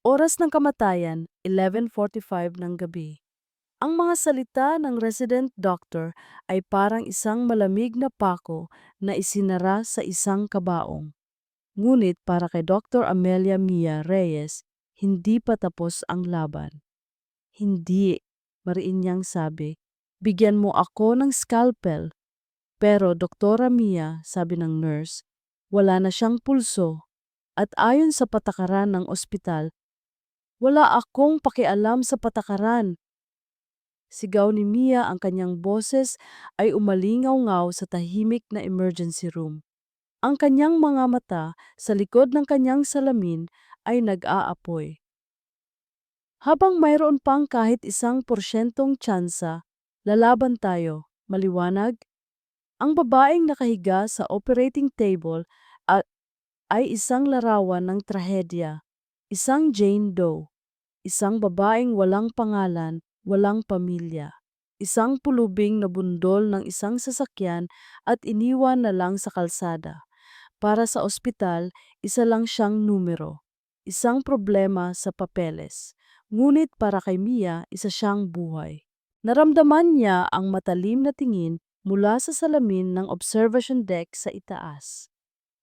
Oras ng kamatayan, 11:45 ng gabi. Ang mga salita ng resident doctor ay parang isang malamig na pako na isinara sa isang kabaong. Ngunit para kay Dr. Amelia Mia Reyes, hindi pa tapos ang laban. Hindi, mariin niyang sabi. Bigyan mo ako ng scalpel. Pero Doktora Mia, sabi ng nurse, wala na siyang pulso at ayon sa patakaran ng ospital, wala akong pakialam sa patakaran. Sigaw ni Mia, ang kanyang boses ay umalingaw-ngaw sa tahimik na emergency room. Ang kanyang mga mata sa likod ng kanyang salamin ay nag-aapoy. Habang mayroon pang kahit 1% tsansa, lalaban tayo, maliwanag. Ang babaeng nakahiga sa operating table at ay isang larawan ng trahedya, isang Jane Doe. Isang babaeng walang pangalan, walang pamilya. Isang pulubing na bundol ng isang sasakyan at iniwan na lang sa kalsada. Para sa ospital, isa lang siyang numero. Isang problema sa papeles. Ngunit para kay Mia, isa siyang buhay. Naramdaman niya ang matalim na tingin mula sa salamin ng observation deck sa itaas.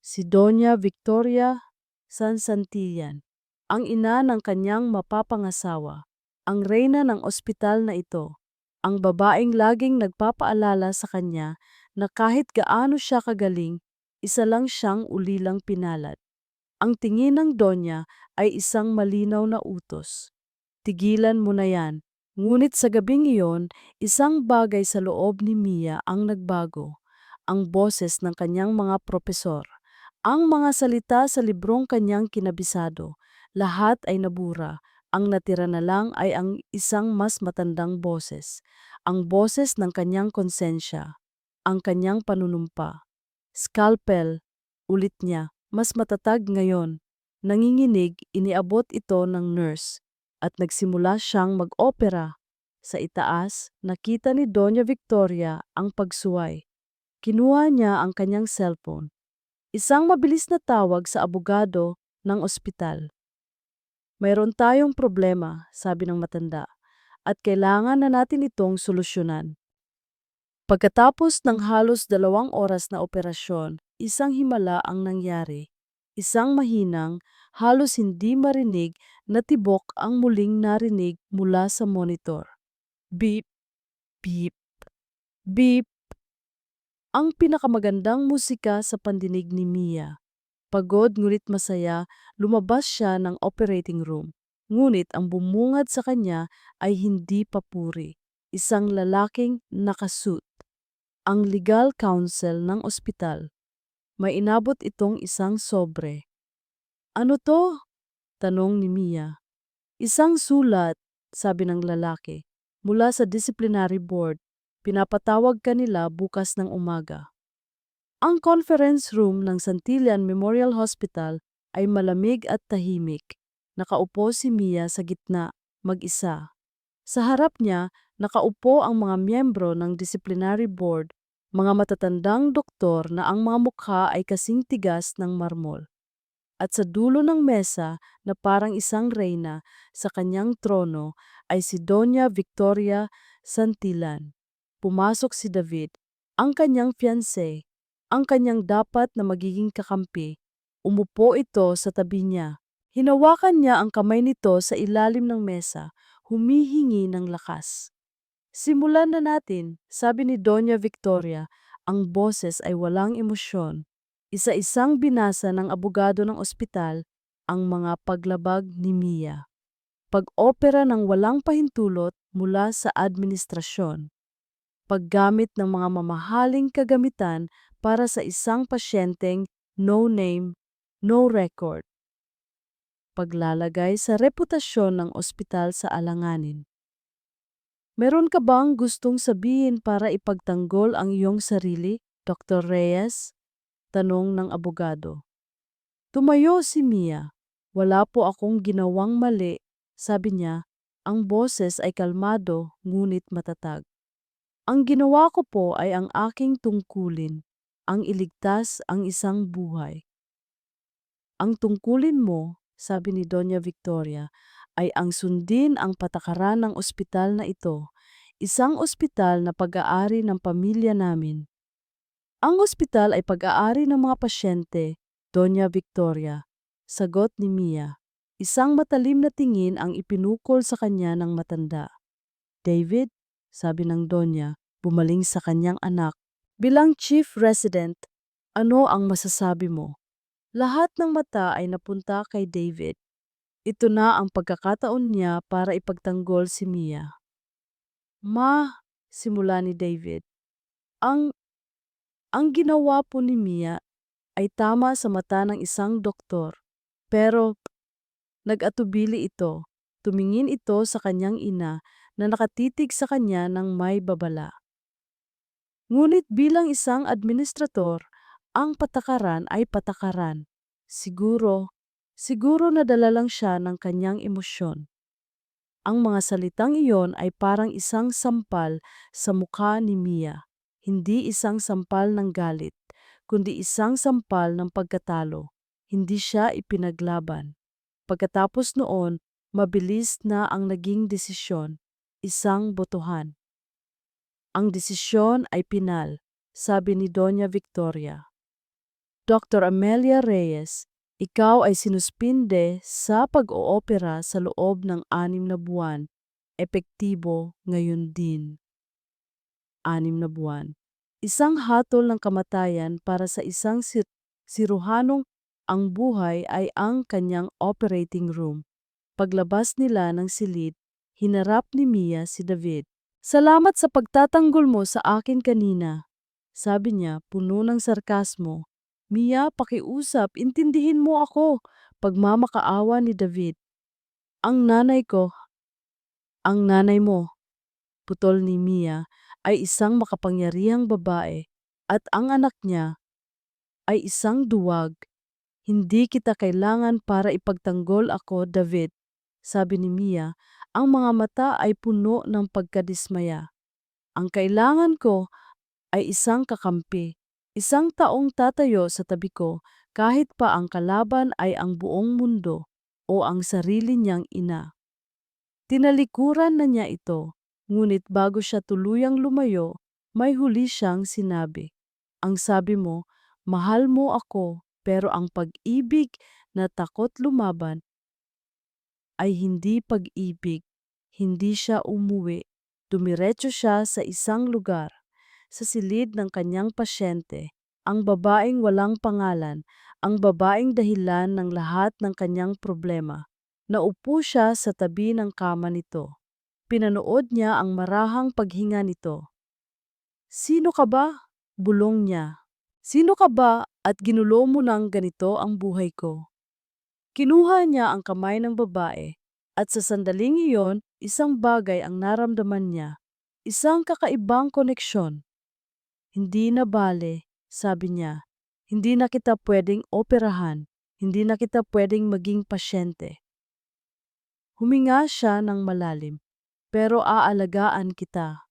Si Doña Victoria Sansantillan, ang ina ng kanyang mapapangasawa, ang reyna ng ospital na ito, ang babaeng laging nagpapaalala sa kanya na kahit gaano siya kagaling, isa lang siyang ulilang pinalad. Ang tingin ng Donya ay isang malinaw na utos. Tigilan mo na yan. Ngunit sa gabing iyon, isang bagay sa loob ni Mia ang nagbago. Ang boses ng kanyang mga propesor. Ang mga salita sa librong kanyang kinabisado. Lahat ay nabura. Ang natira na lang ay ang isang mas matandang boses. Ang boses ng kanyang konsensya. Ang kanyang panunumpa. Scalpel, ulit niya, mas matatag ngayon. Nanginginig, iniabot ito ng nurse at nagsimula siyang mag-opera. Sa itaas, nakita ni Doña Victoria ang pagsuway. Kinuha niya ang kanyang cellphone. Isang mabilis na tawag sa abogado ng ospital. Mayroon tayong problema, sabi ng matanda, at kailangan na natin itong solusyonan. Pagkatapos ng halos 2 oras na operasyon, isang himala ang nangyari. Isang mahinang, halos hindi marinig na tibok ang muling narinig mula sa monitor. Beep, beep, beep. Ang pinakamagandang musika sa pandinig ni Mia. Pagod ngunit masaya, lumabas siya ng operating room. Ngunit ang bumungad sa kanya ay hindi papuri. Isang lalaking nakasuit. Ang legal counsel ng ospital. May inabot itong isang sobre. Ano to? Tanong ni Mia. Isang sulat, sabi ng lalaki, mula sa disciplinary board. Pinapatawag ka nila bukas ng umaga. Ang conference room ng Santillan Memorial Hospital ay malamig at tahimik. Nakaupo si Mia sa gitna, mag-isa. Sa harap niya, nakaupo ang mga miyembro ng disciplinary board, mga matatandang doktor na ang mga mukha ay kasing tigas ng marmol. At sa dulo ng mesa na parang isang reyna sa kanyang trono ay si Doña Victoria Santillan. Pumasok si David, ang kanyang fiancé, ang kanyang dapat na magiging kakampi. Umupo ito sa tabi niya. Hinawakan niya ang kamay nito sa ilalim ng mesa, humihingi ng lakas. Simulan na natin, sabi ni Doña Victoria, ang boses ay walang emosyon. Isa-isang binasa ng abogado ng ospital ang mga paglabag ni Mia. Pag-opera ng walang pahintulot mula sa administrasyon. Paggamit ng mga mamahaling kagamitan para sa isang pasyenteng no name, no record. Paglalagay sa reputasyon ng ospital sa alanganin. Meron ka bang gustong sabihin para ipagtanggol ang iyong sarili, Dr. Reyes? Tanong ng abogado. Tumayo si Mia. Wala po akong ginawang mali, sabi niya. Ang boses ay kalmado ngunit matatag. Ang ginawa ko po ay ang aking tungkulin, ang iligtas ang isang buhay. Ang tungkulin mo, sabi ni Doña Victoria, ay ang sundin ang patakaran ng ospital na ito. Isang ospital na pag-aari ng pamilya namin. Ang ospital ay pag-aari ng mga pasyente, Doña Victoria. Sagot ni Mia. Isang matalim na tingin ang ipinukol sa kanya ng matanda. David, sabi ng Donya, bumaling sa kanyang anak. Bilang chief resident, ano ang masasabi mo? Lahat ng mata ay napunta kay David. Ito na ang pagkakataon niya para ipagtanggol si Mia. Ma, simula ni David, ang ang ginawa po ni Mia ay tama sa mata ng isang doktor. Pero nag-atubili ito. Tumingin ito sa kanyang ina na nakatitig sa kanya ng may babala. Ngunit bilang isang administrator, ang patakaran ay patakaran. Siguro nadala lang siya ng kanyang emosyon. Ang mga salitang iyon ay parang isang sampal sa mukha ni Mia. Hindi isang sampal ng galit, kundi isang sampal ng pagkatalo. Hindi siya ipinaglaban. Pagkatapos noon, mabilis na ang naging desisyon, isang botohan. Ang desisyon ay pinal, sabi ni Doña Victoria. Dr. Amelia Reyes, ikaw ay sinuspinde sa pag-oopera sa loob ng 6 na buwan. Epektibo ngayon din. 6 na buwan. Isang hatol ng kamatayan para sa isang siruhanong ang buhay ay ang kanyang operating room. Paglabas nila ng silid, hinarap ni Mia si David. Salamat sa pagtatanggol mo sa akin kanina. Sabi niya, puno ng sarkasmo. Mia, pakiusap, intindihin mo ako. Pagmamakaawa ni David. Ang nanay mo, putol ni Mia, ay isang makapangyarihang babae at ang anak niya ay isang duwag. Hindi kita kailangan para ipagtanggol ako, David. Sabi ni Mia, ang mga mata ay puno ng pagkadismaya. Ang kailangan ko ay isang kakampi, isang taong tatayo sa tabi ko kahit pa ang kalaban ay ang buong mundo o ang sarili niyang ina. Tinalikuran na niya ito, ngunit bago siya tuluyang lumayo, may huli siyang sinabi. Ang sabi mo, mahal mo ako, pero ang pag-ibig na takot lumaban ay hindi pag-ibig. Hindi siya umuwi. Dumiretso siya sa isang lugar. Sa silid ng kanyang pasyente, ang babaeng walang pangalan, ang babaeng dahilan ng lahat ng kanyang problema. Naupo siya sa tabi ng kama nito. Pinanood niya ang marahang paghinga nito. Sino ka ba? Bulong niya. Sino ka ba at ginulo mo ng ganito ang buhay ko? Kinuha niya ang kamay ng babae at sa sandaling iyon, isang bagay ang naramdaman niya. Isang kakaibang koneksyon. Hindi na bale, sabi niya. Hindi na kita pwedeng operahan. Hindi na kita pwedeng maging pasyente. Huminga siya ng malalim, pero aalagaan kita.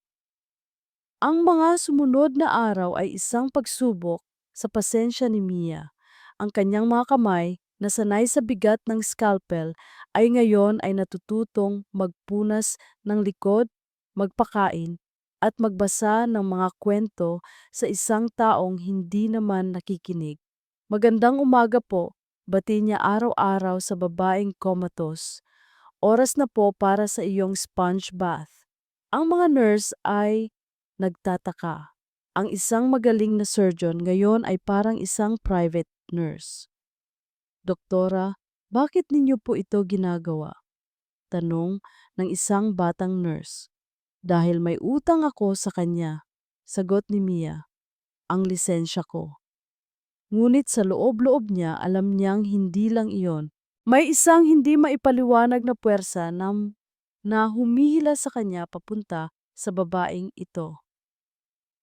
Ang mga sumunod na araw ay isang pagsubok sa pasensya ni Mia. Ang kanyang mga kamay na sanay sa bigat ng scalpel ay ngayon ay natututong magpunas ng likod, magpakain, at magbasa ng mga kwento sa isang taong hindi naman nakikinig. Magandang umaga po, bati niya araw-araw sa babaeng comatose. Oras na po para sa iyong sponge bath. Ang mga nurse ay nagtataka. Ang isang magaling na surgeon ngayon ay parang isang private nurse. Doktora, bakit ninyo po ito ginagawa? Tanong ng isang batang nurse. Dahil may utang ako sa kanya, sagot ni Mia, ang lisensya ko. Ngunit sa loob-loob niya alam niyang hindi lang iyon. May isang hindi maipaliwanag na puwersa na humihila sa kanya papunta sa babaeng ito.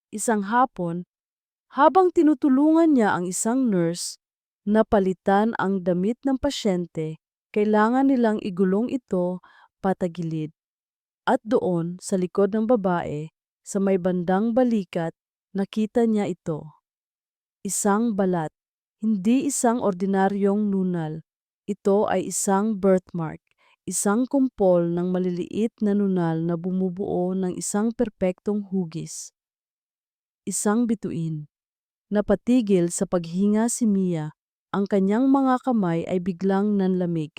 Isang hapon, habang tinutulungan niya ang isang nurse na palitan ang damit ng pasyente, kailangan nilang igulong ito patagilid. At doon, sa likod ng babae, sa may bandang balikat, nakita niya ito. Isang balat, hindi isang ordinaryong nunal, Ito ay isang birthmark, isang kumpol ng maliliit na nunal na bumubuo ng isang perpektong hugis. Isang bituin. Napatigil sa paghinga si Mia. Ang kanyang mga kamay ay biglang nanlamig.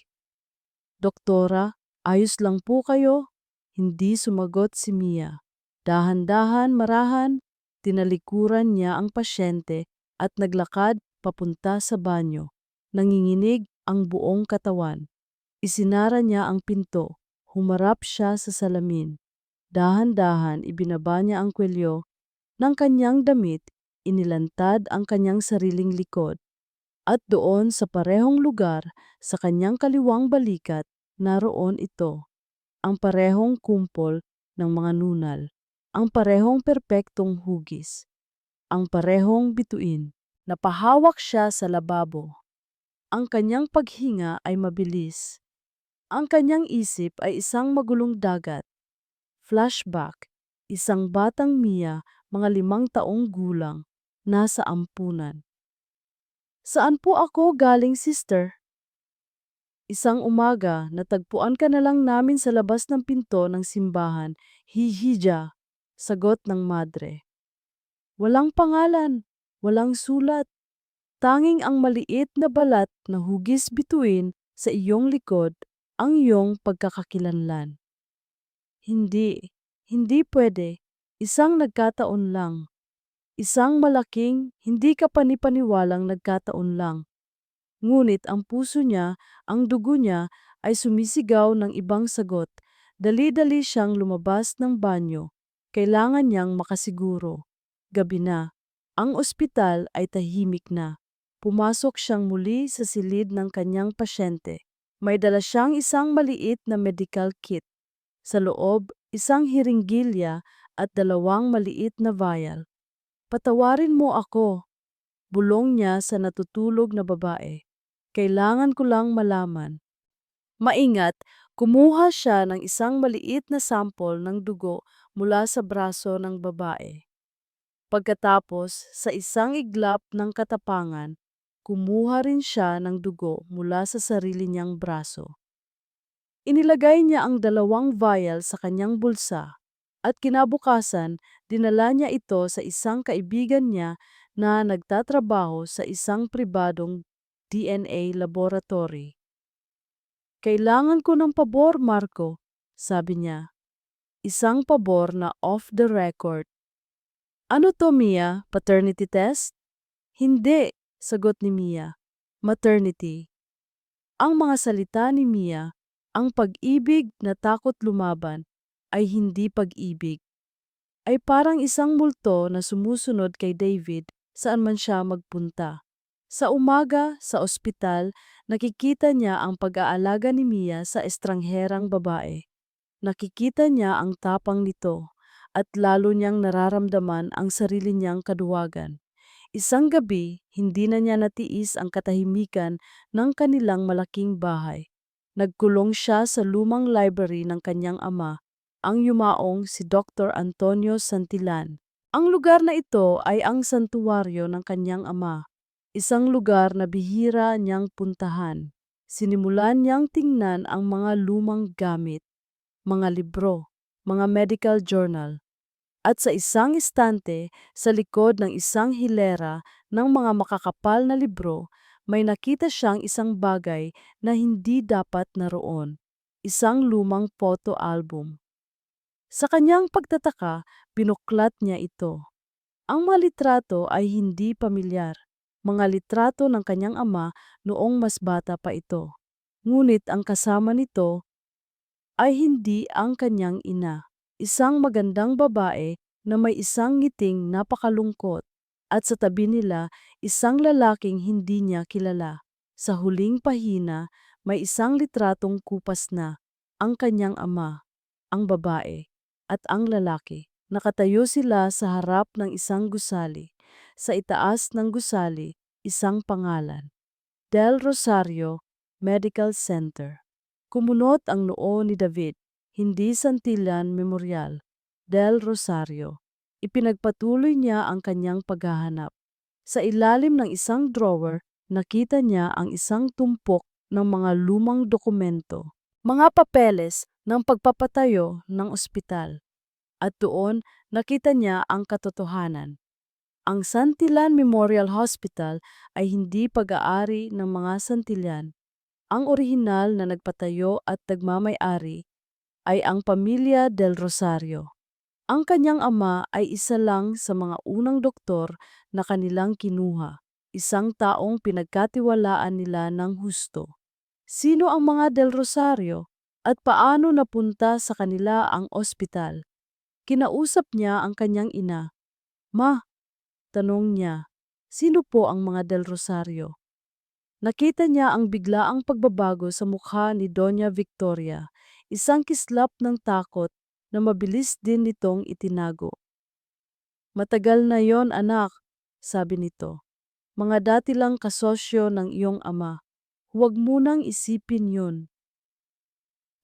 Doktora, ayos lang po kayo? Hindi sumagot si Mia. Dahan-dahan marahan, tinalikuran niya ang pasyente at naglakad papunta sa banyo. Nanginginig ang buong katawan. Isinara niya ang pinto. Humarap siya sa salamin. Dahan-dahan ibinaba niya ang kwelyo ng kanyang damit, inilantad ang kanyang sariling likod. At doon sa parehong lugar, sa kanyang kaliwang balikat, naroon ito. Ang parehong kumpol ng mga nunal. Ang parehong perpektong hugis. Ang parehong bituin. Napahawak siya sa lababo. Ang kanyang paghinga ay mabilis. Ang kanyang isip ay isang magulong dagat. Flashback, isang batang Mia, mga 5 taong gulang, nasa ampunan. Saan po ako galing, sister? Isang umaga, natagpuan ka na lang namin sa labas ng pinto ng simbahan. Hihija, sagot ng madre. Walang pangalan, walang sulat. Tanging ang maliit na balat na hugis bituin sa iyong likod ang iyong pagkakakilanlan. Hindi pwede. Isang nagkataon lang. Isang malaking, hindi ka panipaniwalang nagkataon lang. Ngunit ang puso niya, ang dugo niya, ay sumisigaw ng ibang sagot. Dali-dali siyang lumabas ng banyo. Kailangan niyang makasiguro. Gabi na. Ang ospital ay tahimik na. Pumasok siyang muli sa silid ng kanyang pasyente. May dala siyang isang maliit na medical kit. Sa loob, isang hiringgilya at 2 maliit na vial. Patawarin mo ako, bulong niya sa natutulog na babae. Kailangan ko lang malaman. Maingat, kumuha siya ng isang maliit na sample ng dugo mula sa braso ng babae. Pagkatapos, sa isang iglap ng katapangan, kumuha rin siya ng dugo mula sa sarili niyang braso. Inilagay niya ang 2 vial sa kanyang bulsa at kinabukasan dinala niya ito sa isang kaibigan niya na nagtatrabaho sa isang pribadong DNA laboratory. Kailangan ko ng pabor, Marco, sabi niya. Isang pabor na off the record. Ano to, Mia? Paternity test? Hindi, sagot ni Mia. Maternity. Ang mga salita ni Mia, ang pag-ibig na takot lumaban, ay hindi pag-ibig. Ay parang isang multo na sumusunod kay David saan man siya magpunta. Sa umaga, sa ospital, nakikita niya ang pag-aalaga ni Mia sa estrangherang babae. Nakikita niya ang tapang nito at lalo niyang nararamdaman ang sarili niyang kaduwagan. Isang gabi, hindi na niya natiis ang katahimikan ng kanilang malaking bahay. Nagkulong siya sa lumang library ng kanyang ama, ang yumaong si Dr. Antonio Santillan. Ang lugar na ito ay ang santuwaryo ng kanyang ama, isang lugar na bihira niyang puntahan. Sinimulan niyang tingnan ang mga lumang gamit, mga libro, mga medical journal, at sa isang istante, sa likod ng isang hilera ng mga makakapal na libro, may nakita siyang isang bagay na hindi dapat naroon. Isang lumang photo album. Sa kanyang pagtataka, binuklat niya ito. Ang mga litrato ay hindi pamilyar. Mga litrato ng kanyang ama noong mas bata pa ito. Ngunit ang kasama nito ay hindi ang kanyang ina. Isang magandang babae na may isang ngiting napakalungkot at sa tabi nila isang lalaking hindi niya kilala. Sa huling pahina, may isang litratong kupas na ang kanyang ama, ang babae, at ang lalaki. Nakatayo sila sa harap ng isang gusali. Sa itaas ng gusali, isang pangalan. Del Rosario Medical Center. Kumunot ang noo ni David, hindi Santillan Memorial, Del Rosario. Ipinagpatuloy niya ang kanyang paghahanap. Sa ilalim ng isang drawer, nakita niya ang isang tumpok ng mga lumang dokumento, mga papeles ng pagpapatayo ng ospital. At doon, nakita niya ang katotohanan. Ang Santillan Memorial Hospital ay hindi pag-aari ng mga Santillan. Ang orihinal na nagpatayo at nagmamay-ari ay ang pamilya Del Rosario. Ang kanyang ama ay isa lang sa mga unang doktor na kanilang kinuha, isang taong pinagkatiwalaan nila ng husto. Sino ang mga Del Rosario at paano napunta sa kanila ang ospital? Kinausap niya ang kanyang ina. Ma, tanong niya, sino po ang mga Del Rosario? Nakita niya ang biglaang pagbabago sa mukha ni Doña Victoria, isang kislap ng takot na mabilis din nitong itinago. Matagal na yon anak, sabi nito. Mga dati lang kasosyo ng iyong ama. Huwag munang isipin yun.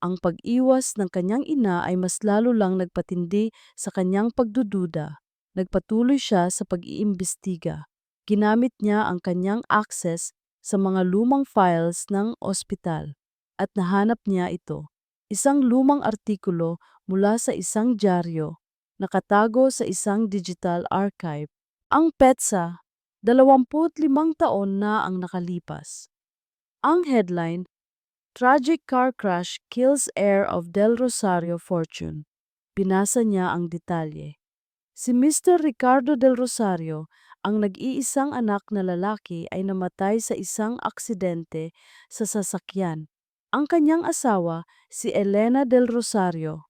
Ang pag-iwas ng kanyang ina ay mas lalo lang nagpatindi sa kanyang pagdududa. Nagpatuloy siya sa pag-iimbestiga. Ginamit niya ang kanyang access sa mga lumang files ng ospital at nahanap niya ito. Isang lumang artikulo mula sa isang dyaryo, nakatago sa isang digital archive. Ang petsa, 25 taon na ang nakalipas. Ang headline, Tragic Car Crash Kills Heir of Del Rosario Fortune. Binasa niya ang detalye. Si Mr. Ricardo Del Rosario, ang nag-iisang anak na lalaki ay namatay sa isang aksidente sa sasakyan. Ang kanyang asawa, si Elena Del Rosario,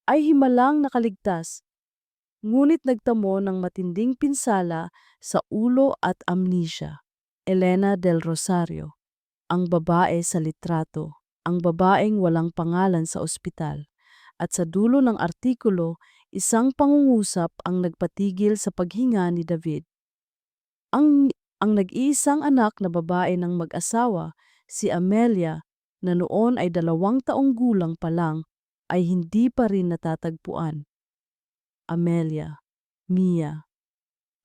ay himalang nakaligtas, ngunit nagtamo ng matinding pinsala sa ulo at amnesia. Elena Del Rosario, ang babae sa litrato, ang babaeng walang pangalan sa ospital. At sa dulo ng artikulo, isang pangungusap ang nagpatigil sa paghinga ni David. Ang nag-iisang anak na babae ng mag-asawa, si Amelia, na noon ay 2 taong gulang pa lang, ay hindi pa rin natatagpuan. Amelia, Mia,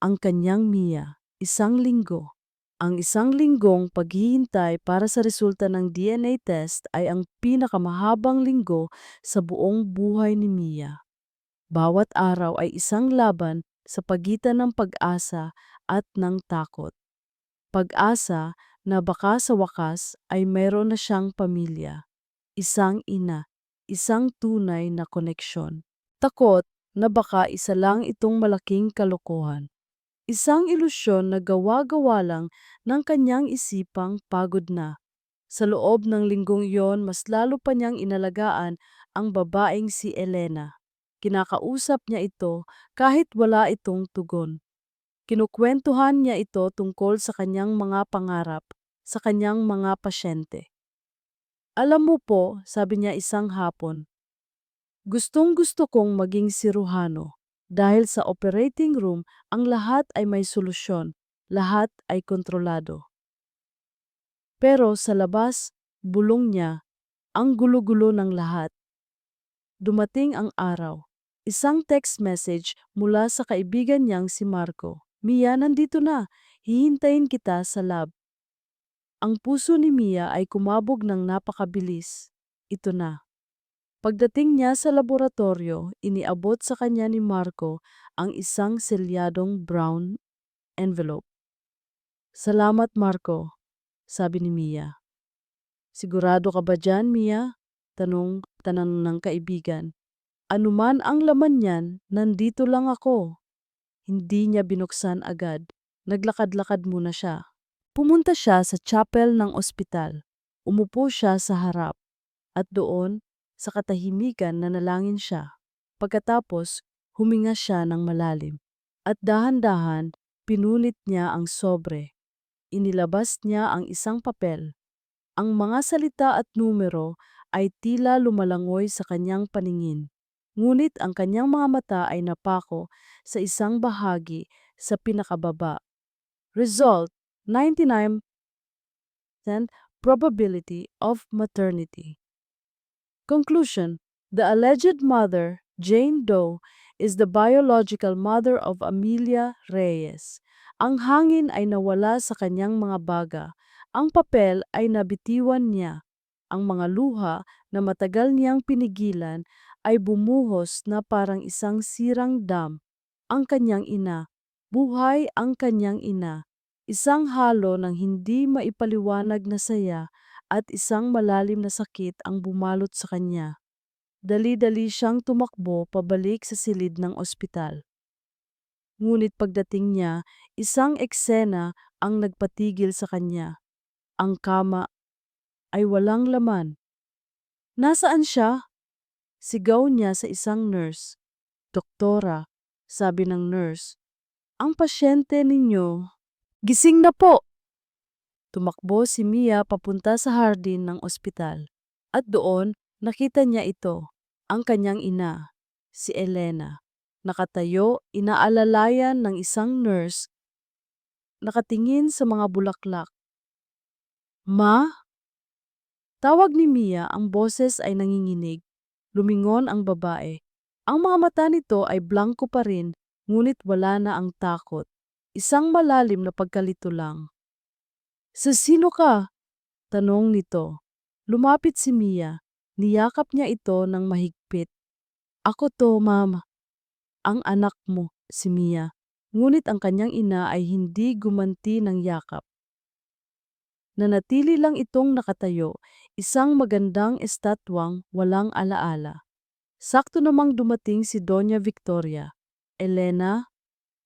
ang kanyang Mia, 1 linggo. Ang 1 linggong paghihintay para sa resulta ng DNA test ay ang pinakamahabang linggo sa buong buhay ni Mia. Bawat araw ay isang laban sa pagitan ng pag-asa at ng takot. Pag-asa na baka sa wakas ay mayroon na siyang pamilya, isang ina, isang tunay na koneksyon. Takot na baka isa lang itong malaking kalokohan. Isang ilusyon na gawa-gawa lang ng kanyang isipang pagod na. Sa loob ng linggong iyon, mas lalo pa niyang inalagaan ang babaeng si Elena. Kinakausap niya ito kahit wala itong tugon. Kinukwentuhan niya ito tungkol sa kanyang mga pangarap, sa kanyang mga pasyente. Alam mo po, sabi niya isang hapon, gustong-gusto kong maging siruhano. Dahil sa operating room, ang lahat ay may solusyon, lahat ay kontrolado. Pero sa labas, bulong niya, ang gulo-gulo ng lahat. Dumating ang araw. Isang text message mula sa kaibigan niyang si Marco. Mia, nandito na. Hihintayin kita sa lab. Ang puso ni Mia ay kumabog ng napakabilis. Ito na. Pagdating niya sa laboratorio, iniabot sa kanya ni Marco ang isang selyadong brown envelope. Salamat, Marco, sabi ni Mia. Sigurado ka ba dyan, Mia? Tanong ng kaibigan. Anuman ang laman niyan, nandito lang ako. Hindi niya binuksan agad. Naglakad-lakad muna siya. Pumunta siya sa chapel ng ospital. Umupo siya sa harap. At doon, sa katahimikan, nanalangin siya. Pagkatapos, huminga siya ng malalim. At dahan-dahan, pinunit niya ang sobre. Inilabas niya ang isang papel. Ang mga salita at numero ay tila lumalangoy sa kanyang paningin. Ngunit ang kanyang mga mata ay napako sa isang bahagi sa pinakababa. Result, 99% probability of maternity. Conclusion, the alleged mother, Jane Doe, is the biological mother of Amelia Reyes. Ang hangin ay nawala sa kanyang mga baga Ang papel ay nabitiwan niya. Ang mga luha na matagal niyang pinigilan ay bumuhos na parang isang sirang dam. Ang kanyang ina. Buhay ang kanyang ina. Isang halo ng hindi maipaliwanag na saya at isang malalim na sakit ang bumalot sa kanya. Dali-dali siyang tumakbo pabalik sa silid ng ospital. Ngunit pagdating niya, isang eksena ang nagpatigil sa kanya. Ang kama ay walang laman. Nasaan siya? Sigaw niya sa isang nurse. Doktora, sabi ng nurse, ang pasyente ninyo, gising na po! Tumakbo si Mia papunta sa hardin ng ospital. At doon, nakita niya ito, ang kanyang ina, si Elena. Nakatayo, inaalalayan ng isang nurse, nakatingin sa mga bulaklak. Ma? Tawag ni Mia, ang boses ay nanginginig. Lumingon ang babae. Ang mga mata nito ay blanko pa rin, ngunit wala na ang takot. Isang malalim na pagkalito lang. Sa sino ka? Tanong nito. Lumapit si Mia. Niyakap niya ito ng mahigpit. Ako to, ma'am. Ang anak mo, si Mia. Ngunit ang kanyang ina ay hindi gumanti ng yakap. Nanatili lang itong nakatayo, isang magandang estatwang walang alaala. Sakto namang dumating si Doña Victoria. Elena,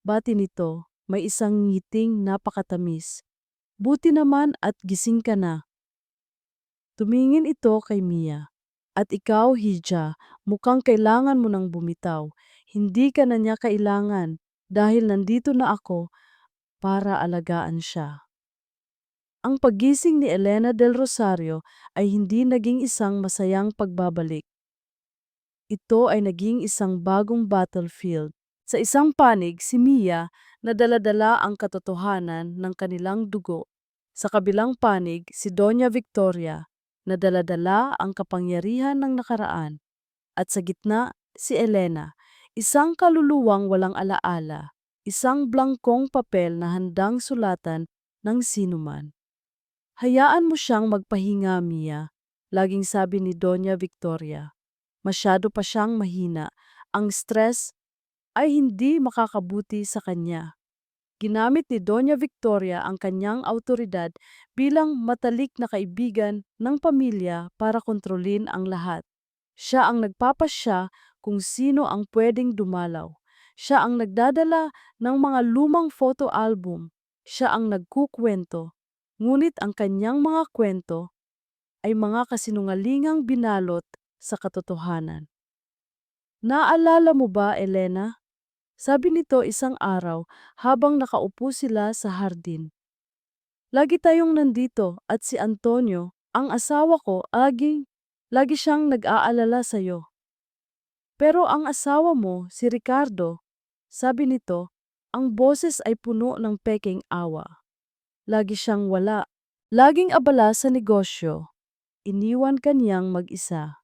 bati nito, may isang ngiting napakatamis. Buti naman at gising ka na. Tumingin ito kay Mia. At ikaw, Hija, mukhang kailangan mo nang bumitaw. Hindi ka na niya kailangan dahil nandito na ako para alagaan siya. Ang paggising ni Elena del Rosario ay hindi naging isang masayang pagbabalik. Ito ay naging isang bagong battlefield. Sa isang panig, si Mia na dala-dala ang katotohanan ng kanilang dugo. Sa kabilang panig, si Doña Victoria na dala-dala ang kapangyarihan ng nakaraan. At sa gitna, si Elena, isang kaluluwang walang alaala, isang blangkong papel na handang sulatan ng sinuman. Hayaan mo siyang magpahinga, Mia, laging sabi ni Doña Victoria. Masyado pa siyang mahina. Ang stress ay hindi makakabuti sa kanya. Ginamit ni Doña Victoria ang kanyang autoridad bilang matalik na kaibigan ng pamilya para kontrolin ang lahat. Siya ang nagpapasya kung sino ang pwedeng dumalaw. Siya ang nagdadala ng mga lumang photo album. Siya ang nagkukwento. Ngunit ang kanyang mga kwento ay mga kasinungalingang binalot sa katotohanan. Naalala mo ba, Elena? Sabi nito isang araw habang nakaupo sila sa hardin. Lagi tayong nandito at si Antonio, ang asawa ko, lagi siyang nag-aalala sa'yo. Pero ang asawa mo, si Ricardo, sabi nito, ang boses ay puno ng peking awa. Lagi siyang wala. Laging abala sa negosyo. Iniwan kanyang mag-isa.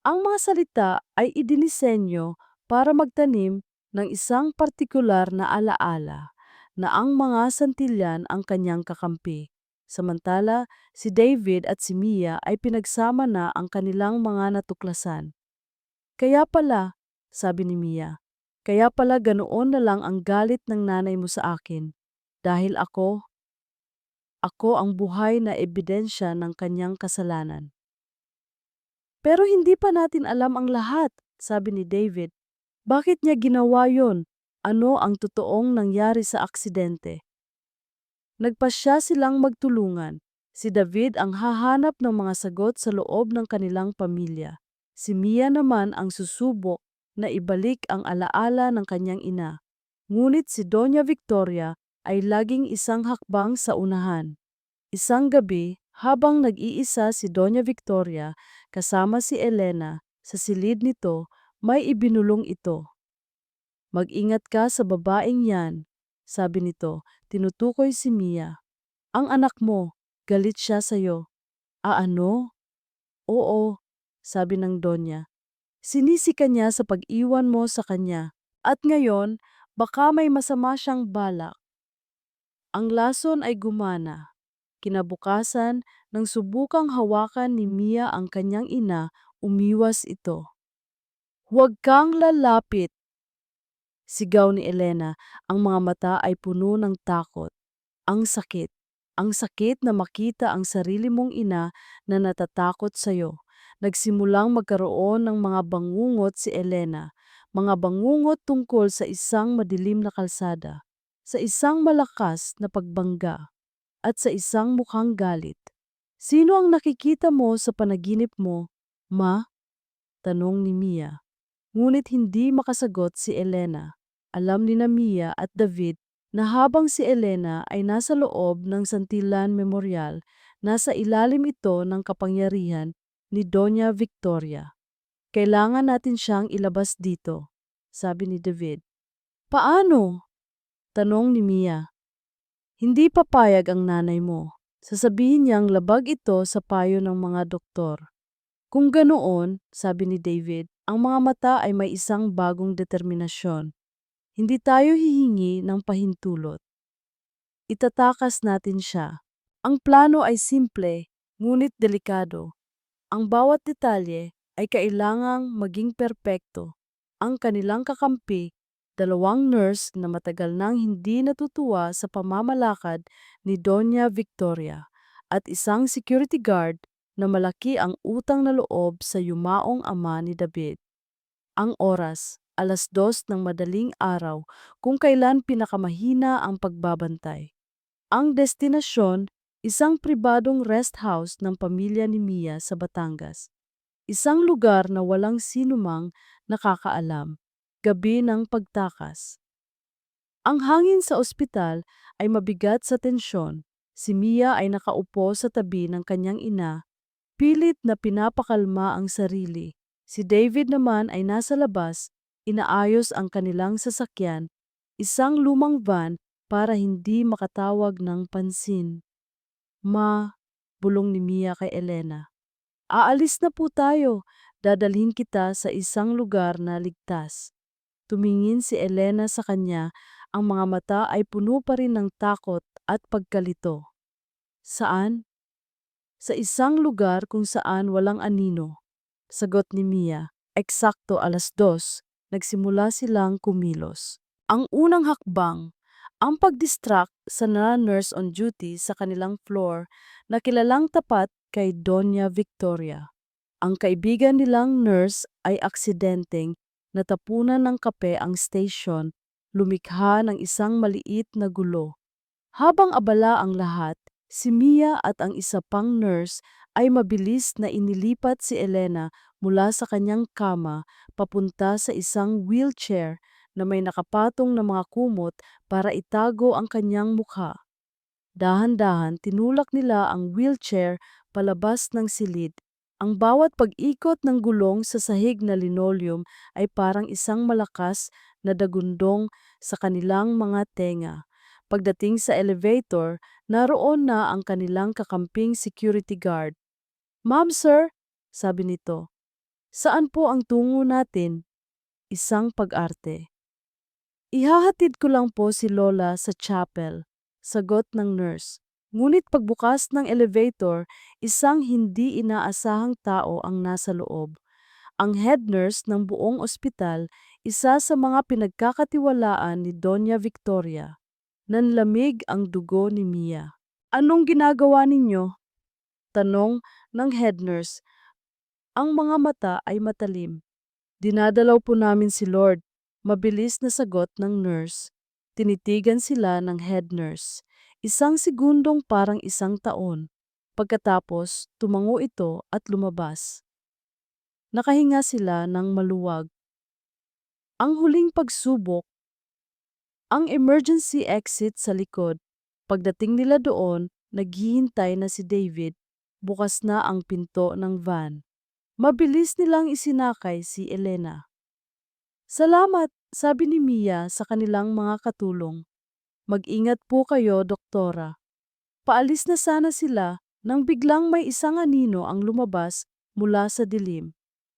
Ang mga salita ay idinisenyo para magtanim ng isang partikular na alaala na ang mga santilyan ang kanyang kakampi. Samantala, si David at si Mia ay pinagsama na ang kanilang mga natuklasan. Kaya pala, sabi ni Mia, kaya pala ganoon na lang ang galit ng nanay mo sa akin. Dahil ako ang buhay na ebidensya ng kanyang kasalanan. Pero hindi pa natin alam ang lahat, sabi ni David. Bakit niya ginawa yon? Ano ang totoong nangyari sa aksidente? Nagpasya silang magtulungan. Si David ang hahanap ng mga sagot sa loob ng kanilang pamilya. Si Mia naman ang susubok na ibalik ang alaala ng kanyang ina. Ngunit si Doña Victoria ay laging isang hakbang sa unahan. Isang gabi, habang nag-iisa si Doña Victoria kasama si Elena sa silid nito, may ibinulong ito. Mag-ingat ka sa babaeng yan, sabi nito, tinutukoy si Mia. Ang anak mo, galit siya sa'yo. Ano? Oo, sabi ng Donya. Sinisi ka niya sa pag-iwan mo sa kanya. At ngayon, baka may masama siyang balak. Ang lason ay gumana. Kinabukasan, nang subukang hawakan ni Mia ang kanyang ina, umiwas ito. "Huwag kang lalapit!" Sigaw ni Elena, ang mga mata ay puno ng takot. Ang sakit. Ang sakit na makita ang sarili mong ina na natatakot sa'yo. Nagsimulang magkaroon ng mga bangungot si Elena. Mga bangungot tungkol sa isang madilim na kalsada, sa isang malakas na pagbangga, at sa isang mukhang galit. "Sino ang nakikita mo sa panaginip mo, Ma?" tanong ni Mia. Ngunit hindi makasagot si Elena. Alam ni na Mia at David na habang si Elena ay nasa loob ng Santillan Memorial, nasa ilalim ito ng kapangyarihan ni Doña Victoria. "Kailangan natin siyang ilabas dito," sabi ni David. "Paano?" tanong ni Mia. "Hindi papayag ang nanay mo. Sasabihin niyang labag ito sa payo ng mga doktor." "Kung ganoon," sabi ni David, "ang mga mata ay may isang bagong determinasyon. Hindi tayo hihingi ng pahintulot. Itatakas natin siya." Ang plano ay simple, ngunit delikado. Ang bawat detalye ay kailangang maging perpekto. Ang kanilang kakampi, dalawang nurse na matagal nang hindi natutuwa sa pamamalakad ni Doña Victoria, at isang security guard na malaki ang utang na loob sa yumaong ama ni David. Ang oras, 2:00 ng madaling araw, kung kailan pinakamahina ang pagbabantay. Ang destinasyon, isang pribadong rest house ng pamilya ni Mia sa Batangas. Isang lugar na walang sinumang nakakaalam. Gabi ng pagtakas. Ang hangin sa ospital ay mabigat sa tensyon. Si Mia ay nakaupo sa tabi ng kanyang ina, pilit na pinapakalma ang sarili. Si David naman ay nasa labas, inaayos ang kanilang sasakyan, isang lumang van para hindi makatawag ng pansin. "Ma," bulong ni Mia kay Elena, "aalis na po tayo. Dadalhin kita sa isang lugar na ligtas." Tumingin si Elena sa kanya, ang mga mata ay puno pa rin ng takot at pagkalito. "Saan?" "Sa isang lugar kung saan walang anino," sagot ni Mia. Eksakto 2:00, nagsimula silang kumilos. Ang unang hakbang, ang pag-distract sa nurse on duty sa kanilang floor na kilalang tapat kay Doña Victoria. Ang kaibigan nilang nurse ay aksidenteng natapunan ng kape ang station, lumikha ng isang maliit na gulo. Habang abala ang lahat, si Mia at ang isa pang nurse ay mabilis na inilipat si Elena mula sa kanyang kama papunta sa isang wheelchair na may nakapatong na mga kumot para itago ang kanyang mukha. Dahan-dahan tinulak nila ang wheelchair palabas ng silid. Ang bawat pag-ikot ng gulong sa sahig na linoleum ay parang isang malakas na dagundong sa kanilang mga tenga. Pagdating sa elevator, naroon na ang kanilang kakamping security guard. "Ma'am, sir," sabi nito, "saan po ang tungo natin?" Isang pag-arte. "Ihahatid ko lang po si Lola sa chapel," sagot ng nurse. Ngunit pagbukas ng elevator, isang hindi inaasahang tao ang nasa loob. Ang head nurse ng buong ospital, isa sa mga pinagkakatiwalaan ni Doña Victoria. Nanlamig ang dugo ni Mia. "Anong ginagawa ninyo?" tanong ng head nurse. Ang mga mata ay matalim. "Dinadalaw po namin si Lord," mabilis na sagot ng nurse. Tinitigan sila ng head nurse. Isang segundong parang isang taon. Pagkatapos, tumango ito at lumabas. Nakahinga sila ng maluwag. Ang huling pagsubok, ang emergency exit sa likod. Pagdating nila doon, naghihintay na si David. Bukas na ang pinto ng van. Mabilis nilang isinakay si Elena. "Salamat," sabi ni Mia sa kanilang mga katulong. "Mag-ingat po kayo, doktora." Paalis na sana sila nang biglang may isang anino ang lumabas mula sa dilim.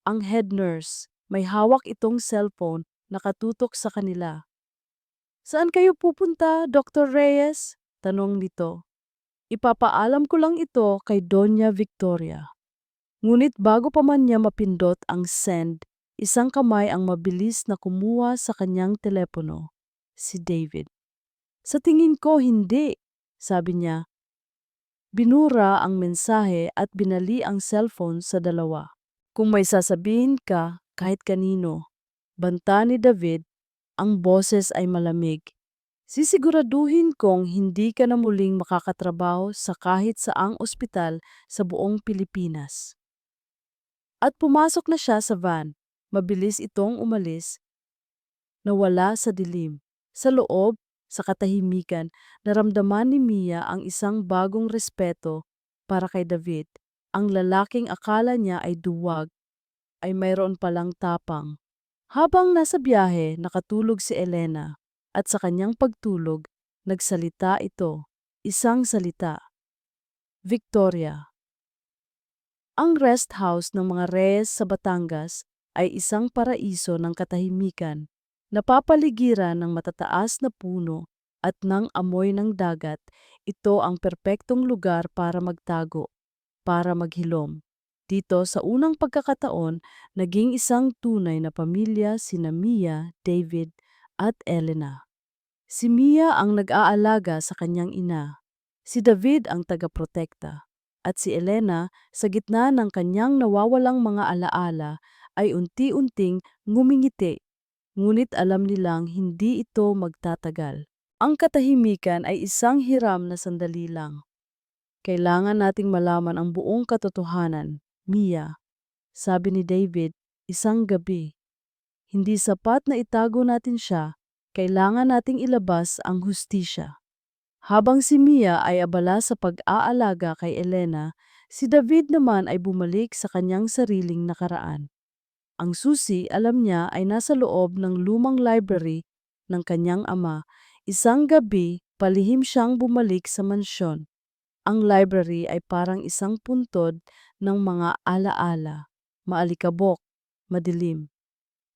Ang head nurse, may hawak itong cellphone, nakatutok sa kanila. "Saan kayo pupunta, Dr. Reyes?" tanong nito. Ipapaalam ko lang ito kay Doña Victoria. Ngunit bago pa man niya mapindot ang send, isang kamay ang mabilis na kumuha sa kanyang telepono. Si David. Sa tingin ko, hindi, sabi niya. Binura ang mensahe at binali ang cellphone sa dalawa. Kung may sasabihin ka, kahit kanino, banta ni David, ang boses ay malamig. Sisiguraduhin kong hindi ka na muling makakatrabaho sa kahit saang ospital sa buong Pilipinas. At pumasok na siya sa van. Mabilis itong umalis, nawala sa dilim. Sa loob, sa katahimikan, naramdaman ni Mia ang isang bagong respeto para kay David. Ang lalaking akala niya ay duwag, ay mayroon palang tapang. Habang nasa biyahe, nakatulog si Elena at sa kanyang pagtulog, nagsalita ito. Isang salita. Victoria. Ang rest house ng mga Reyes sa Batangas ay isang paraiso ng katahimikan. Napapaligiran ng matataas na puno at ng amoy ng dagat, ito ang perpektong lugar para magtago, para maghilom. Dito sa unang pagkakataon, naging isang tunay na pamilya sina Mia, David at Elena. Si Mia ang nag-aalaga sa kanyang ina. Si David ang tagaprotekta. At si Elena, sa gitna ng kanyang nawawalang mga alaala, ay unti-unting ngumingiti. Ngunit alam nilang hindi ito magtatagal. Ang katahimikan ay isang hiram na sandali lang. Kailangan nating malaman ang buong katotohanan, Mia, sabi ni David, isang gabi. Hindi sapat na itago natin siya, kailangan nating ilabas ang hustisya. Habang si Mia ay abala sa pag-aalaga kay Elena, si David naman ay bumalik sa kanyang sariling nakaraan. Ang susi, alam niya, ay nasa loob ng lumang library ng kanyang ama. Isang gabi, palihim siyang bumalik sa mansyon. Ang library ay parang isang puntod ng mga alaala, maalikabok, madilim.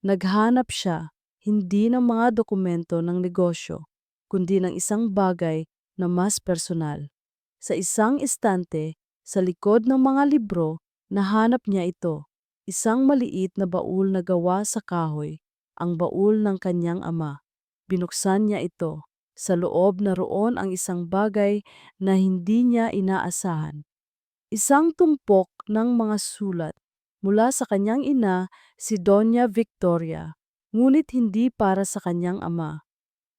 Naghanap siya, hindi ng mga dokumento ng negosyo, kundi ng isang bagay na mas personal. Sa isang estante, sa likod ng mga libro, nahanap niya ito, isang maliit na baul na gawa sa kahoy, ang baul ng kanyang ama. Binuksan niya ito. Sa loob naroon ang isang bagay na hindi niya inaasahan. Isang tumpok ng mga sulat mula sa kanyang ina, si Doña Victoria, ngunit hindi para sa kanyang ama,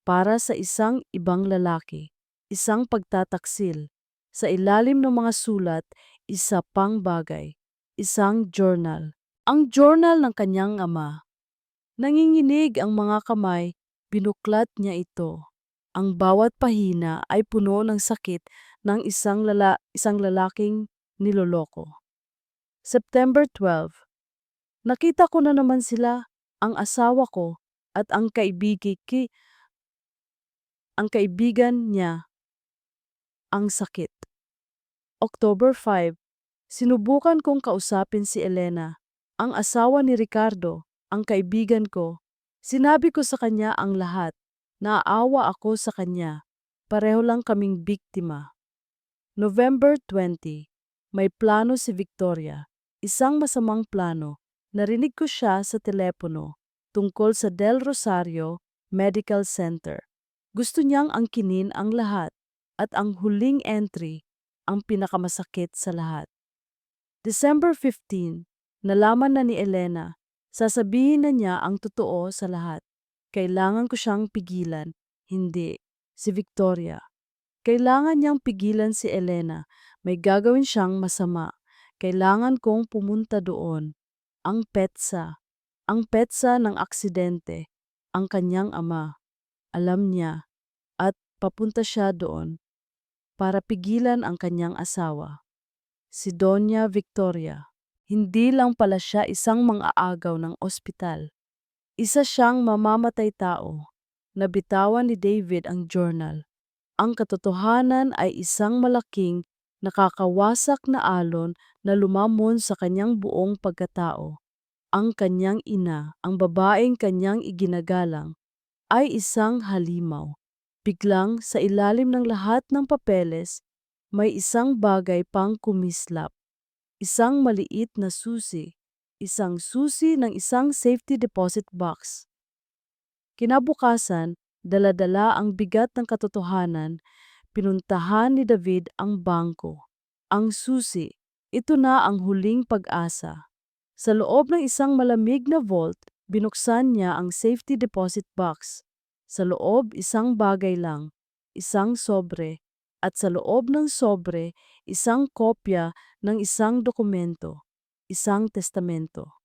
para sa isang ibang lalaki, isang pagtataksil. Sa ilalim ng mga sulat, isa pang bagay, isang journal. Ang journal ng kanyang ama. Nanginginig ang mga kamay, binuklat niya ito. Ang bawat pahina ay puno ng sakit ng isang lalaking niloloko. September 12. Nakita ko na naman sila, ang asawa ko at ang kaibigan niya, ang sakit. October 5. Sinubukan kong kausapin si Elena, ang asawa ni Ricardo, ang kaibigan ko. Sinabi ko sa kanya ang lahat. Naaawa ako sa kanya. Pareho lang kaming biktima. November 20. May plano si Victoria. Isang masamang plano. Narinig ko siya sa telepono tungkol sa Del Rosario Medical Center. Gusto niyang angkinin ang lahat at ang huling entry ang pinakamasakit sa lahat. December 15. Nalaman na ni Elena. Sasabihin na niya ang totoo sa lahat. Kailangan ko siyang pigilan. Hindi. Si Victoria. Kailangan niyang pigilan si Elena. May gagawin siyang masama. Kailangan kong pumunta doon. Ang petsa. Ang petsa ng aksidente. Ang kanyang ama. Alam niya. At papunta siya doon para pigilan ang kanyang asawa. Si Doña Victoria. Hindi lang pala siya isang mang-aagaw ng ospital. Isa siyang mamamatay tao. Nabitawan ni David ang journal. Ang katotohanan ay isang malaking, nakakawasak na alon na lumamon sa kanyang buong pagkatao. Ang kanyang ina, ang babaeng kanyang iginagalang, ay isang halimaw. Biglang sa ilalim ng lahat ng papeles, may isang bagay pang kumislap. Isang maliit na susi. Isang susi ng isang safety deposit box. Kinabukasan, dala-dala ang bigat ng katotohanan, pinuntahan ni David ang bangko. Ang susi, ito na ang huling pag-asa. Sa loob ng isang malamig na vault, binuksan niya ang safety deposit box. Sa loob, isang bagay lang, isang sobre, at sa loob ng sobre, isang kopya ng isang dokumento, isang testamento.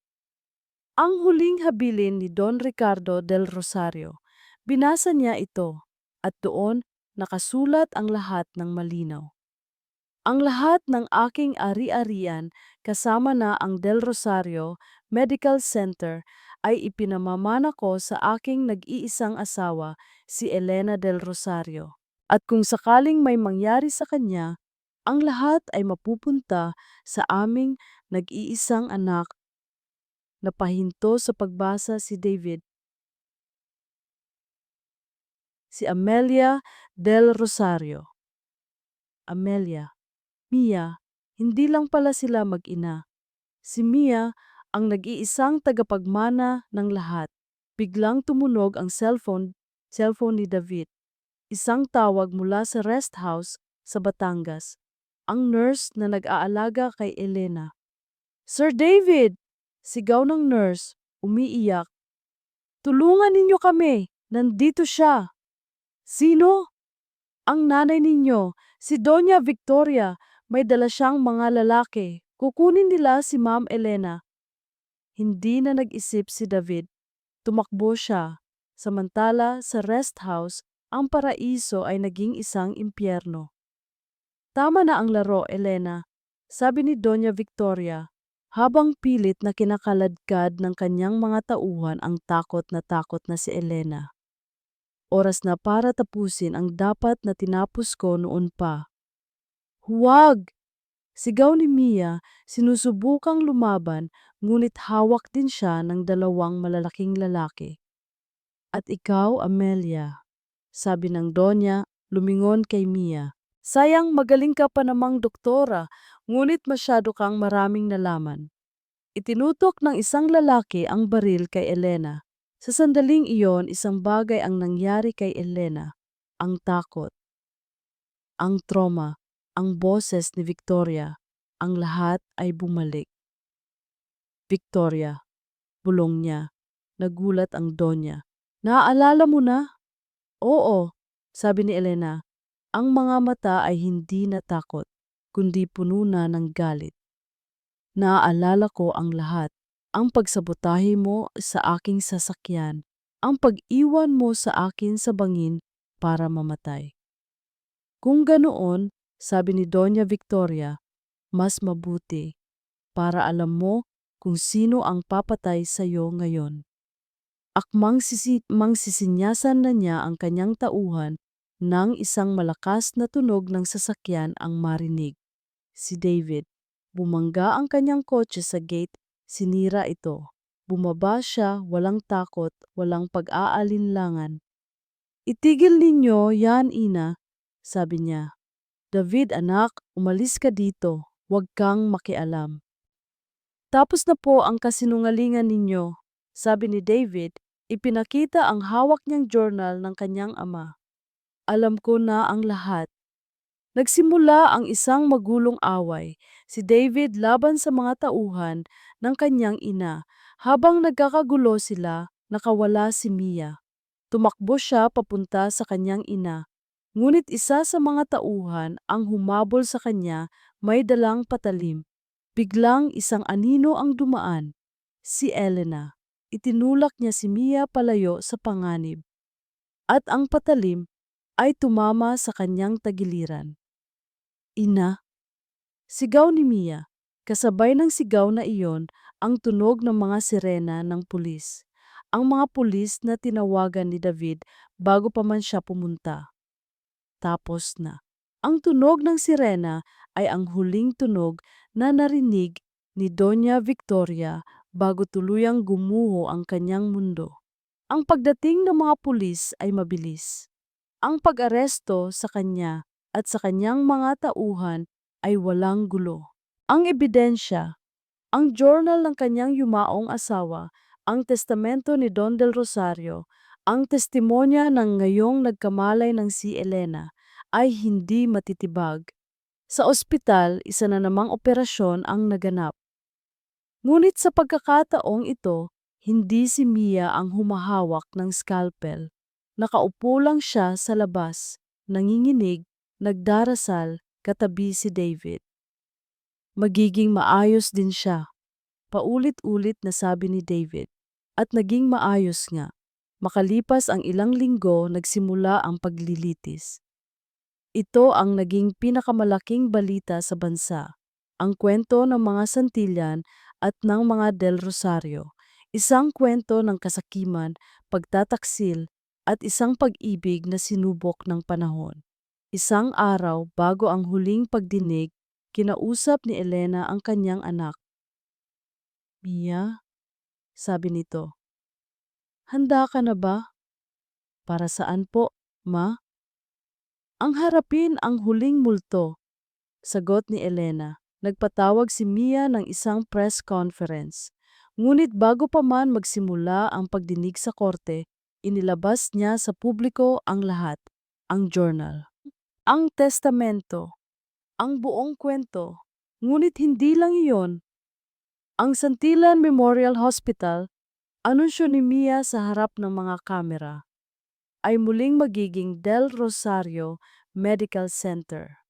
Ang huling habilin ni Don Ricardo del Rosario. Binasa niya ito, at doon nakasulat ang lahat ng malinaw. Ang lahat ng aking ari-arian, kasama na ang Del Rosario Medical Center, ay ipinamamana ko sa aking nag-iisang asawa, si Elena del Rosario. At kung sakaling may mangyari sa kanya, ang lahat ay mapupunta sa aming nag-iisang anak. Napahinto sa pagbasa si David. Si Amelia del Rosario. Amelia. Mia, hindi lang pala sila mag-ina. Si Mia ang nag-iisang tagapagmana ng lahat. Biglang tumunog ang cellphone ni David. Isang tawag mula sa rest house sa Batangas. Ang nurse na nag-aalaga kay Elena. Sir David! Sigaw ng nurse, umiiyak. Tulungan ninyo kami! Nandito siya! Sino? Ang nanay ninyo, si Doña Victoria. May dala siyang mga lalaki. Kukunin nila si Ma'am Elena. Hindi na nag-isip si David. Tumakbo siya. Samantala sa rest house, ang paraiso ay naging isang impyerno. Tama na ang laro, Elena, sabi ni Doña Victoria, habang pilit na kinakaladkad ng kanyang mga tauhan ang takot na si Elena. Oras na para tapusin ang dapat na tinapos ko noon pa. Huwag! Sigaw ni Mia, sinusubukang lumaban, ngunit hawak din siya ng dalawang malalaking lalaki. At ikaw, Amelia, sabi ng Donya, lumingon kay Mia. Sayang magaling ka pa namang doktora, ngunit masyado kang maraming nalaman. Itinutok ng isang lalaki ang baril kay Elena. Sa sandaling iyon, isang bagay ang nangyari kay Elena. Ang takot, ang trauma, ang boses ni Victoria, ang lahat ay bumalik. Victoria, bulong niya. Nagulat ang Donya. Naaalala mo na? Oo, sabi ni Elena. Ang mga mata ay hindi natakot, kundi puno na ng galit. Naaalala ko ang lahat. Ang pagsabotahe mo sa aking sasakyan, ang pag-iwan mo sa akin sa bangin para mamatay. Kung ganoon, sabi ni Doña Victoria, mas mabuti para alam mo kung sino ang papatay sa iyo ngayon. Akmang sisinyasan na niya ang kanyang tauhan nang isang malakas na tunog ng sasakyan ang marinig. Si David. Bumangga ang kanyang kotse sa gate, sinira ito. Bumaba siya, walang takot, walang pag-aalinlangan. Itigil ninyo yan, ina, sabi niya. David anak, umalis ka dito, huwag kang makialam. Tapos na po ang kasinungalingan ninyo, sabi ni David, ipinakita ang hawak niyang journal ng kanyang ama. Alam ko na ang lahat. Nagsimula ang isang magulong away, si David laban sa mga tauhan ng kanyang ina. Habang nagkakagulo sila, nakawala si Mia. Tumakbo siya papunta sa kanyang ina. Ngunit isa sa mga tauhan ang humabol sa kanya, may dalang patalim. Biglang isang anino ang dumaan. Si Elena. Itinulak niya si Mia palayo sa panganib. At ang patalim ay tumama sa kanyang tagiliran. Ina, sigaw ni Mia. Kasabay ng sigaw na iyon ang tunog ng mga sirena ng pulis. Ang mga pulis na tinawagan ni David bago pa man siya pumunta. Tapos na. Ang tunog ng sirena ay ang huling tunog na narinig ni Doña Victoria bago tuluyang gumuho ang kanyang mundo. Ang pagdating ng mga pulis ay mabilis. Ang pag-aresto sa kanya at sa kanyang mga tauhan ay walang gulo. Ang ebidensya, ang journal ng kanyang yumaong asawa, ang testamento ni Don Del Rosario, ang testimonya ng ngayong nagkamalay ng si Elena ay hindi matitibag. Sa ospital, isa na namang operasyon ang naganap. Ngunit sa pagkakataong ito, hindi si Mia ang humahawak ng scalpel. Nakaupo lang siya sa labas, nanginginig, nagdarasal, katabi si David. Magiging maayos din siya, paulit-ulit na sabi ni David. At naging maayos nga. Makalipas ang ilang linggo, nagsimula ang paglilitis. Ito ang naging pinakamalaking balita sa bansa. Ang kwento ng mga Santillan at ng mga Del Rosario. Isang kwento ng kasakiman, pagtataksil, at isang pag-ibig na sinubok ng panahon. Isang araw bago ang huling pagdinig, kinausap ni Elena ang kanyang anak. Mia, sabi nito, handa ka na ba? Para saan po, ma? Ang harapin ang huling multo, sagot ni Elena. Nagpatawag si Mia ng isang press conference. Ngunit bago pa man magsimula ang pagdinig sa korte, inilabas niya sa publiko ang lahat, ang journal, ang testamento, ang buong kwento. Ngunit hindi lang iyon. Ang Santillan Memorial Hospital, anunsyo ni Mia sa harap ng mga kamera, ay muling magiging Del Rosario Medical Center.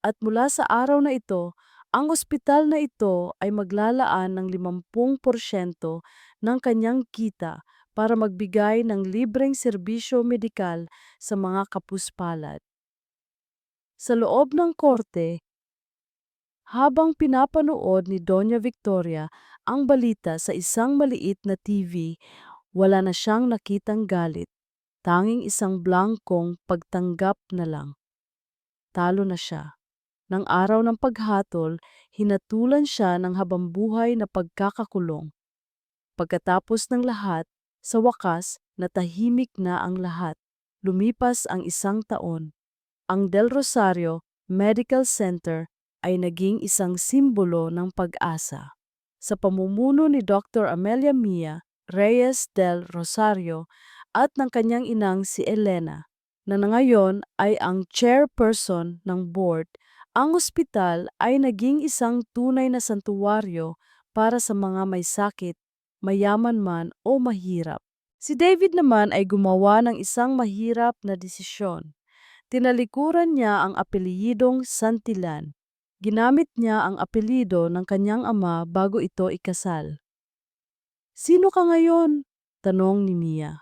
At mula sa araw na ito, ang ospital na ito ay maglalaan ng 50% ng kanyang kita para magbigay ng libreng serbisyo medikal sa mga kapuspalad. Sa loob ng korte, habang pinapanood ni Doña Victoria ang balita sa isang maliit na TV, wala na siyang nakitang galit. Tanging isang blankong pagtanggap na lang. Talo na siya. Nang araw ng paghatol, hinatulan siya ng habambuhay na pagkakakulong. Pagkatapos ng lahat, sa wakas, natahimik na ang lahat. Lumipas ang 1 taon. Ang Del Rosario Medical Center ay naging isang simbolo ng pag-asa. Sa pamumuno ni Dr. Amelia Mia Reyes del Rosario at ng kanyang inang si Elena, na ngayon ay ang chairperson ng board, ang ospital ay naging isang tunay na santuwaryo para sa mga may sakit, mayaman man o mahirap. Si David naman ay gumawa ng isang mahirap na desisyon. Tinalikuran niya ang apelyidong Santillan. Ginamit niya ang apelyido ng kanyang ama bago ito ikasal. Sino ka ngayon? Tanong ni Mia.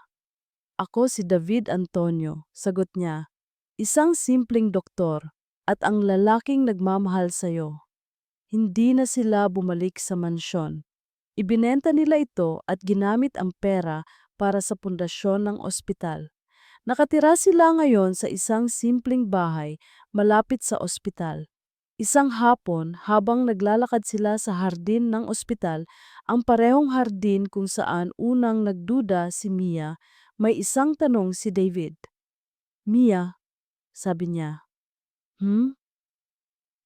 Ako si David Antonio, sagot niya. Isang simpleng doktor at ang lalaking nagmamahal sa'yo. Hindi na sila bumalik sa mansyon. Ibinenta nila ito at ginamit ang pera para sa pundasyon ng ospital. Nakatira sila ngayon sa isang simpleng bahay malapit sa ospital. Isang hapon, habang naglalakad sila sa hardin ng ospital, ang parehong hardin kung saan unang nagduda si Mia, may isang tanong si David. Mia, sabi niya,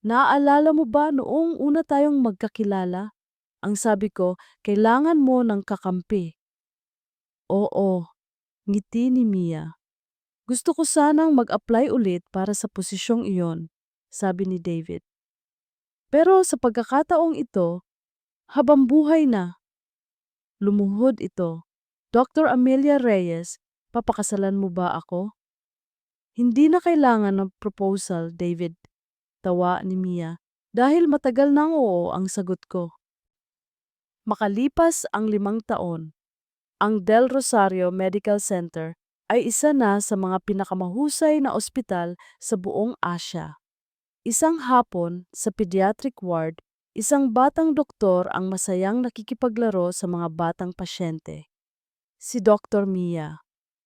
Naaalala mo ba noong una tayong magkakilala? Ang sabi ko, kailangan mo ng kakampi. Oo, ngiti ni Mia. Gusto ko sanang mag-apply ulit para sa posisyong iyon, sabi ni David. Pero sa pagkakataong ito, habang buhay na. Lumuhod ito. Dr. Amelia Reyes, papakasalan mo ba ako? Hindi na kailangan ng proposal, David. Tawa ni Mia, dahil matagal nang oo ang sagot ko. Makalipas ang 5 taon, ang Del Rosario Medical Center ay isa na sa mga pinakamahusay na ospital sa buong Asya. Isang hapon sa pediatric ward, isang batang doktor ang masayang nakikipaglaro sa mga batang pasyente. Si Dr. Mia.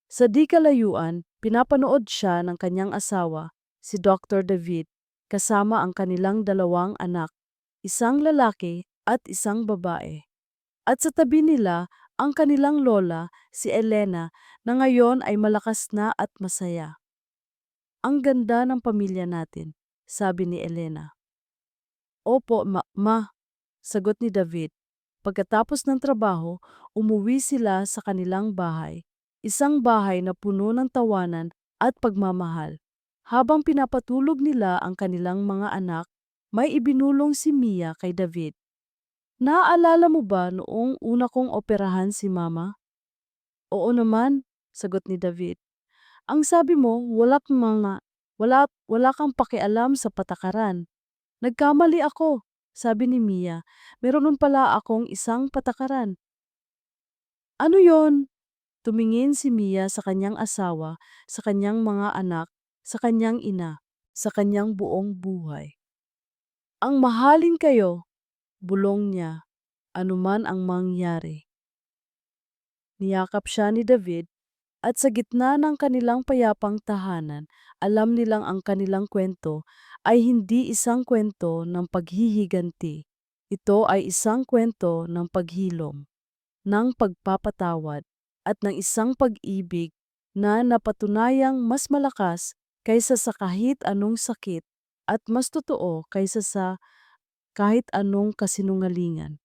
Sa di kalayuan, pinapanood siya ng kanyang asawa, si Dr. David, kasama ang kanilang 2 anak, isang lalaki at isang babae. At sa tabi nila, ang kanilang lola, si Elena, na ngayon ay malakas na at masaya. Ang ganda ng pamilya natin, sabi ni Elena. Opo, sagot ni David. Pagkatapos ng trabaho, umuwi sila sa kanilang bahay. Isang bahay na puno ng tawanan at pagmamahal. Habang pinapatulog nila ang kanilang mga anak, may ibinulong si Mia kay David. Naaalala mo ba noong una kong operahan si Mama? Oo naman, sagot ni David. Ang sabi mo, wala kang pakialam sa patakaran. Nagkamali ako, sabi ni Mia. Meron pala akong isang patakaran. Ano yon? Tumingin si Mia sa kanyang asawa, sa kanyang mga anak, sa kanyang ina, sa kanyang buong buhay. Ang mahalin kayo, bulong niya, anuman ang mangyari. Niyakap siya ni David at sa gitna ng kanilang payapang tahanan, alam nilang ang kanilang kwento ay hindi isang kwento ng paghihiganti. Ito ay isang kwento ng paghilom, ng pagpapatawad, at ng isang pag-ibig na napatunayang mas malakas kaysa sa kahit anong sakit at mas totoo kaysa sa kahit anong kasinungalingan.